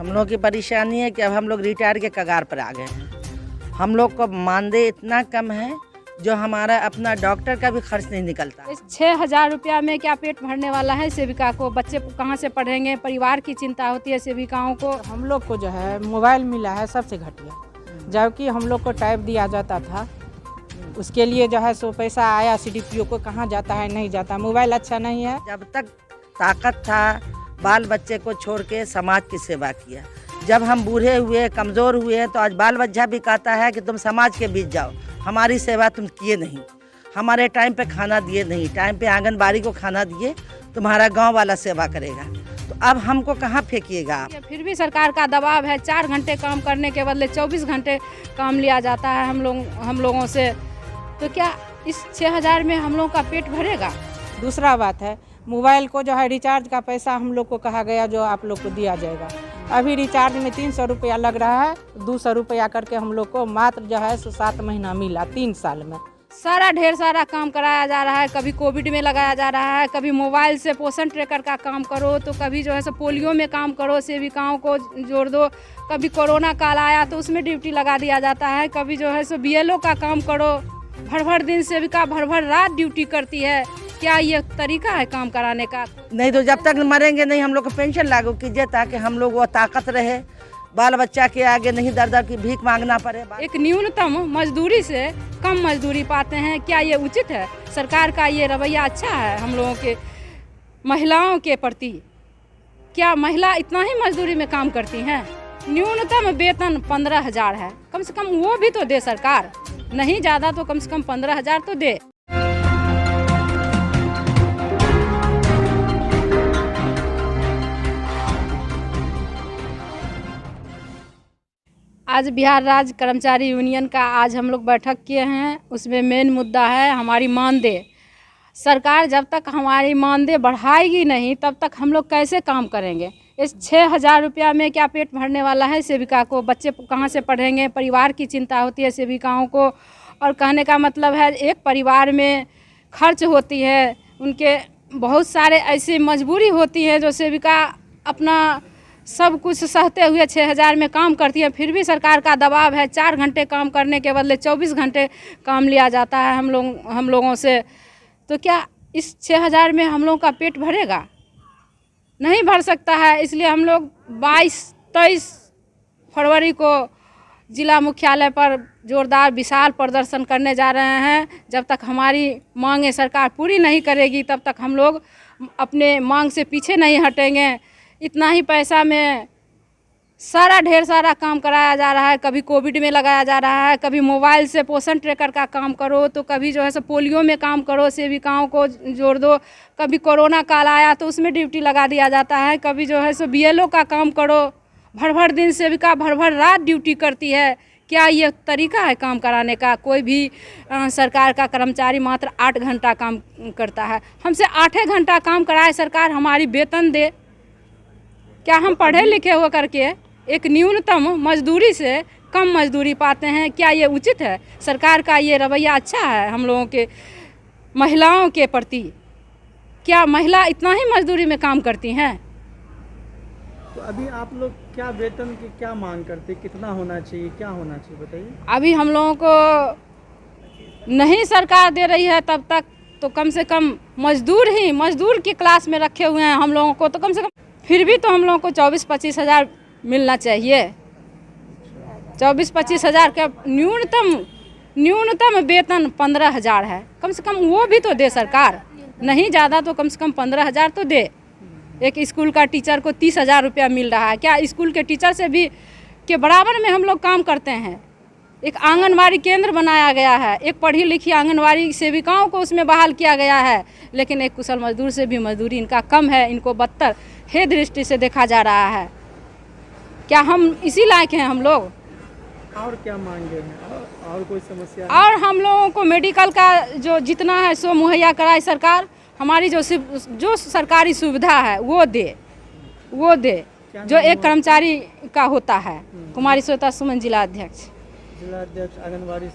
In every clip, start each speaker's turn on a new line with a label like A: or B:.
A: हम लोग की परेशानी है कि अब हम लोग रिटायर के कगार पर आ गए हैं। हम लोग को मानदेय इतना कम है जो हमारा अपना डॉक्टर का भी खर्च नहीं निकलता।
B: इस 6,000 रुपया में क्या पेट भरने वाला है सेविका को? बच्चे कहाँ से पढ़ेंगे? परिवार की चिंता होती है सेविकाओं को।
C: हम लोग को जो है मोबाइल मिला है सबसे घटिया, जबकि हम लोग को टाइप दिया जाता था, उसके लिए जो है सो पैसा आया CDPO को, कहाँ जाता है नहीं जाता। मोबाइल अच्छा नहीं है।
A: जब तक ताकत था बाल बच्चे को छोड़ के समाज की सेवा किया। जब हम बूढ़े हुए कमज़ोर हुए तो आज बाल बच्चा भी कहता है कि तुम समाज के बीच जाओ, हमारी सेवा तुम किए नहीं, हमारे टाइम पे खाना दिए नहीं, टाइम पे आंगनबाड़ी को खाना दिए, तुम्हारा गांव वाला सेवा करेगा। तो अब हमको कहाँ फेंकिएगा आप?
B: फिर भी सरकार का दबाव है, 4 घंटे काम करने के बदले 24 घंटे काम लिया जाता है हम लोगों से। तो क्या इस 6,000 में हम लोगों का पेट भरेगा?
C: दूसरा बात है मोबाइल को जो है रिचार्ज का पैसा हम लोग को कहा गया जो आप लोग को दिया जाएगा। अभी रिचार्ज में 300 रुपया लग रहा है, 200 रुपया करके हम लोग को मात्र जो है 7 महीना मिला 3 साल में।
B: ढेर सारा काम कराया जा रहा है। कभी कोविड में लगाया जा रहा है, कभी मोबाइल से पोषण ट्रैकर का काम करो, तो कभी जो है सो पोलियो में काम करो, सेविकाओं को जोड़ दो। कभी कोरोना काल आया तो उसमें ड्यूटी लगा दिया जाता है। कभी जो है सो BLO का काम करो। भर दिन सेविका भर रात ड्यूटी करती है। क्या ये तरीका है काम कराने का?
A: नहीं तो जब तक मरेंगे नहीं हम लोग को पेंशन लागू कीजिए, ताकि हम लोग वो ताकत रहे, बाल बच्चा के आगे नहीं दर दर की भीख मांगना पड़े।
B: एक न्यूनतम मजदूरी से कम मजदूरी पाते हैं, क्या ये उचित है? सरकार का ये रवैया अच्छा है हम लोगों के महिलाओं के प्रति? क्या महिला इतना ही मजदूरी में काम करती हैं? न्यूनतम वेतन 15,000 है, कम से कम वो भी तो दे सरकार। नहीं ज़्यादा तो कम से कम 15,000 तो दे। आज बिहार राज्य कर्मचारी यूनियन का आज हम लोग बैठक किए हैं। उसमें मेन मुद्दा है हमारी मानदेय। सरकार जब तक हमारी मानदेय बढ़ाएगी नहीं तब तक हम लोग कैसे काम करेंगे? इस 6,000 रुपया में क्या पेट भरने वाला है सेविका को? बच्चे कहाँ से पढ़ेंगे? परिवार की चिंता होती है सेविकाओं को। और कहने का मतलब है एक परिवार में खर्च होती है, उनके बहुत सारे ऐसी मजबूरी होती है जो सेविका अपना सब कुछ सहते हुए 6,000 में काम करती है। फिर भी सरकार का दबाव है, 4 घंटे काम करने के बदले 24 घंटे काम लिया जाता है हम लोगों से। तो क्या इस 6,000 में हम लोगों का पेट भरेगा? नहीं भर सकता है। इसलिए हम लोग 22-23 फरवरी को जिला मुख्यालय पर जोरदार विशाल प्रदर्शन करने जा रहे हैं। जब तक हमारी मांगें सरकार पूरी नहीं करेगी तब तक हम लोग अपने मांग से पीछे नहीं हटेंगे। इतना ही पैसा में ढेर सारा काम कराया जा रहा है। कभी कोविड में लगाया जा रहा है, कभी मोबाइल से पोषण ट्रैकर का काम करो, तो कभी जो है सो पोलियो में काम करो, सेविकाओं को जोड़ दो। कभी कोरोना काल आया तो उसमें ड्यूटी लगा दिया जाता है। कभी जो है सो BLO का काम करो। भर दिन सेविका भर रात ड्यूटी करती है। क्या ये तरीका है काम कराने का? कोई भी सरकार का कर्मचारी मात्र 8 घंटा काम करता है। हमसे 8 घंटा काम कराए सरकार, हमारी वेतन दे। क्या हम पढ़े लिखे हो करके एक न्यूनतम मजदूरी से कम मजदूरी पाते हैं? क्या ये उचित है? सरकार का ये रवैया अच्छा है हम लोगों के महिलाओं के प्रति? क्या महिला इतना ही मजदूरी में काम करती हैं?
D: तो अभी आप लोग क्या वेतन की क्या मांग करते, कितना होना चाहिए, क्या होना चाहिए बताइए?
B: अभी हम लोगों को नहीं सरकार दे रही है तब तक तो कम से कम मजदूर की क्लास में रखे हुए हैं हम लोगों को। तो कम से कम फिर भी तो हम लोगों को 24-25 हज़ार मिलना चाहिए। 24-25 हज़ार का न्यूनतम वेतन 15,000 है, कम से कम वो भी तो दे सरकार। नहीं ज़्यादा तो कम से कम 15,000 तो दे। एक स्कूल का टीचर को 30,000 रुपया मिल रहा है। क्या स्कूल के टीचर से भी के बराबर में हम लोग काम करते हैं? एक आंगनवाड़ी केंद्र बनाया गया है, एक पढ़ी लिखी आंगनवाड़ी सेविकाओं को उसमें बहाल किया गया है, लेकिन एक कुशल मजदूर से भी मजदूरी इनका कम है। इनको बदतर हे दृष्टि से देखा जा रहा है। क्या हम इसी लायक हैं हम लोग?
D: और क्या मांगे हैं? और कोई समस्या?
B: और हम लोगों को मेडिकल का जो जितना है सो मुहैया कराए सरकार। हमारी जो सरकारी सुविधा है वो दे जो एक कर्मचारी का होता है। कुमारी श्वेता सुमन जिलाध्यक्ष
D: आंगनबाड़ी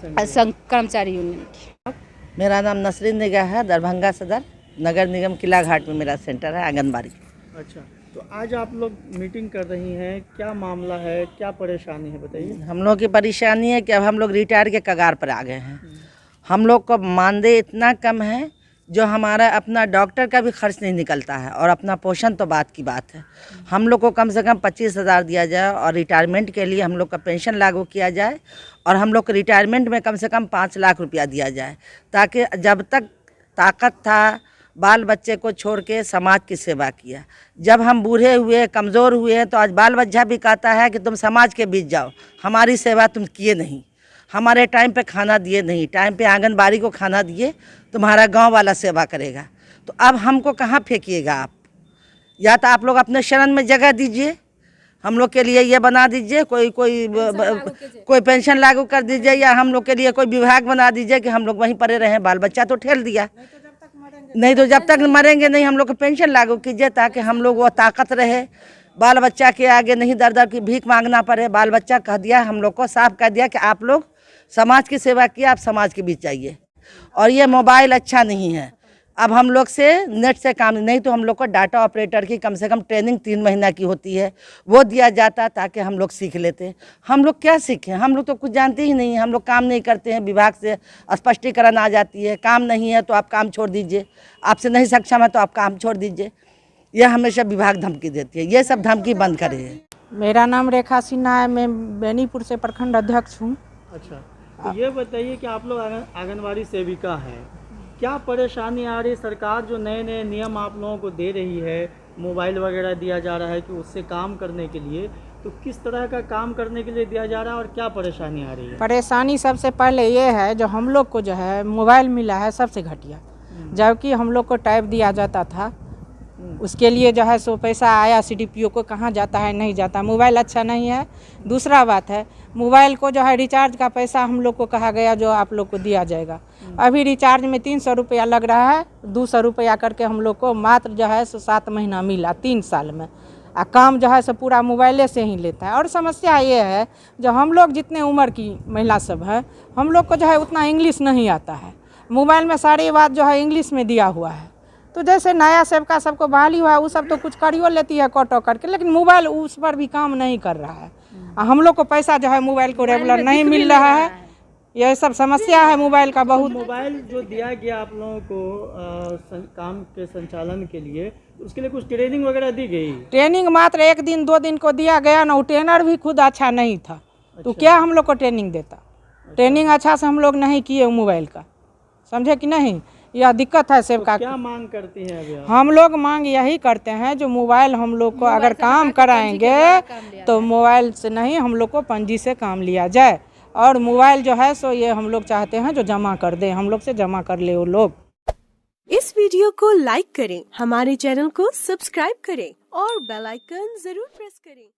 B: कर्मचारी यूनियन की।
A: मेरा नाम नसरीन निगाह है, दरभंगा सदर नगर निगम किला घाट में मेरा सेंटर है आंगनबाड़ी।
D: अच्छा, तो आज आप लोग मीटिंग कर रही हैं, क्या मामला है, क्या परेशानी है बताइए।
A: हम लोग की परेशानी है कि अब हम लोग रिटायर के कगार पर आ गए हैं। हम लोग को मानदेय इतना कम है जो हमारा अपना डॉक्टर का भी खर्च नहीं निकलता है, और अपना पोषण तो बात की बात है। हम लोग को कम से कम 25,000 दिया जाए और रिटायरमेंट के लिए हम लोग का पेंशन लागू किया जाए, और हम लोग को रिटायरमेंट में कम से कम 5 लाख रुपया दिया जाए, ताकि जब तक ताकत था बाल बच्चे को छोड़ के समाज की सेवा किया। जब हम बूढ़े हुए कमज़ोर हुए तो आज बाल बच्चा भी कहता है कि तुम समाज के बीच जाओ, हमारी सेवा तुम किए नहीं, हमारे टाइम पे खाना दिए नहीं, टाइम पे आंगनबाड़ी को खाना दिए, तुम्हारा गांव वाला सेवा करेगा। तो अब हमको कहाँ फेंकिएगा आप? या तो आप लोग अपने शरण में जगह दीजिए, हम लोग के लिए ये बना दीजिए, कोई पेंशन लागू कर दीजिए, या हम लोग के लिए कोई विभाग बना दीजिए कि हम लोग वहीं पड़े रहें। बाल बच्चा तो ठेल दिया, नहीं तो जब तक मरेंगे नहीं हम लोग को पेंशन लागू कीजिए, ताकि हम लोग वो ताकत रहे, बाल बच्चा के आगे नहीं दर दर की भीख मांगना पड़े। बाल बच्चा कह दिया, हम लोग को साफ कह दिया कि आप लोग समाज की सेवा किए, आप समाज के बीच जाइए। और ये मोबाइल अच्छा नहीं है, अब हम लोग से नेट से काम नहीं, तो हम लोग को डाटा ऑपरेटर की कम से कम ट्रेनिंग 3 महीना की होती है, वो दिया जाता ताकि हम लोग सीख लेते। हम लोग क्या सीखें, हम लोग तो कुछ जानते ही नहीं, हम लोग काम नहीं करते हैं। विभाग से स्पष्टीकरण आ जाती है, काम नहीं है तो आप काम छोड़ दीजिए, आपसे नहीं सक्षम है तो आप काम छोड़ दीजिए। यह हमेशा विभाग धमकी देती है, ये सब धमकी बंद करे।
C: मेरा नाम रेखा सिन्हा है, मैं बेनीपुर से प्रखंड अध्यक्ष हूँ।
D: अच्छा, तो ये बताइए कि आप लोग आंगनबाड़ी सेविका हैं, क्या परेशानी आ रही है? सरकार जो नए नए नियम आप लोगों को दे रही है, मोबाइल वगैरह दिया जा रहा है कि उससे काम करने के लिए, तो किस तरह का काम करने के लिए दिया जा रहा है और क्या परेशानी आ रही है?
C: परेशानी सबसे पहले ये है, जो हम लोग को जो है मोबाइल मिला है सबसे घटिया, जबकि हम लोग को टाइप दिया जाता था, उसके लिए जो है सो पैसा आया CDPO को, कहाँ जाता है नहीं जाता। मोबाइल अच्छा नहीं है। दूसरा बात है, मोबाइल को जो है रिचार्ज का पैसा हम लोग को कहा गया जो आप लोग को दिया जाएगा। अभी रिचार्ज में 300 रुपया लग रहा है, 200 रुपया करके हम लोग को मात्र जो है सो 7 महीना मिला 3 साल में। काम जो है सो पूरा मोबाइले से ही लेता है। और समस्या ये है, जो हम लोग जितने उम्र की महिला सब है, हम लोग को जो है उतना इंग्लिश नहीं आता है। मोबाइल में सारी बात जो है इंग्लिश में दिया हुआ है, तो जैसे नया सेवका सबको बहाली हुआ है, वो सब तो कुछ करियो लेती है कटो करके, लेकिन मोबाइल उस पर भी काम नहीं कर रहा है। हम लोग को पैसा जो है मोबाइल को रेगुलर नहीं मिल रहा है। यह सब समस्या है मोबाइल का बहुत।
D: मोबाइल जो दिया गया आप लोगों को काम के संचालन के लिए, उसके लिए कुछ ट्रेनिंग वगैरह दी गई?
C: ट्रेनिंग मात्र 1 दिन 2 दिन को दिया गया ना, वो ट्रेनर भी खुद अच्छा नहीं था। तो क्या हम लोग को ट्रेनिंग देता? ट्रेनिंग अच्छा से हम लोग नहीं किए मोबाइल का, समझे कि नहीं? यह दिक्कत है सेवका।
D: क्या मांग करती हैं अभी आप?
C: हम लोग मांग यही करते हैं, जो मोबाइल हम लोग को अगर काम कराएंगे तो मोबाइल से नहीं, हम लोग को पंजी से काम लिया जाए। और मोबाइल जो है सो ये हम लोग चाहते हैं जो जमा कर दे, हम लोग से जमा कर ले वो लोग।
E: इस वीडियो को लाइक करें, हमारे चैनल को सब्सक्राइब करें और बेल आइकन जरूर प्रेस करें।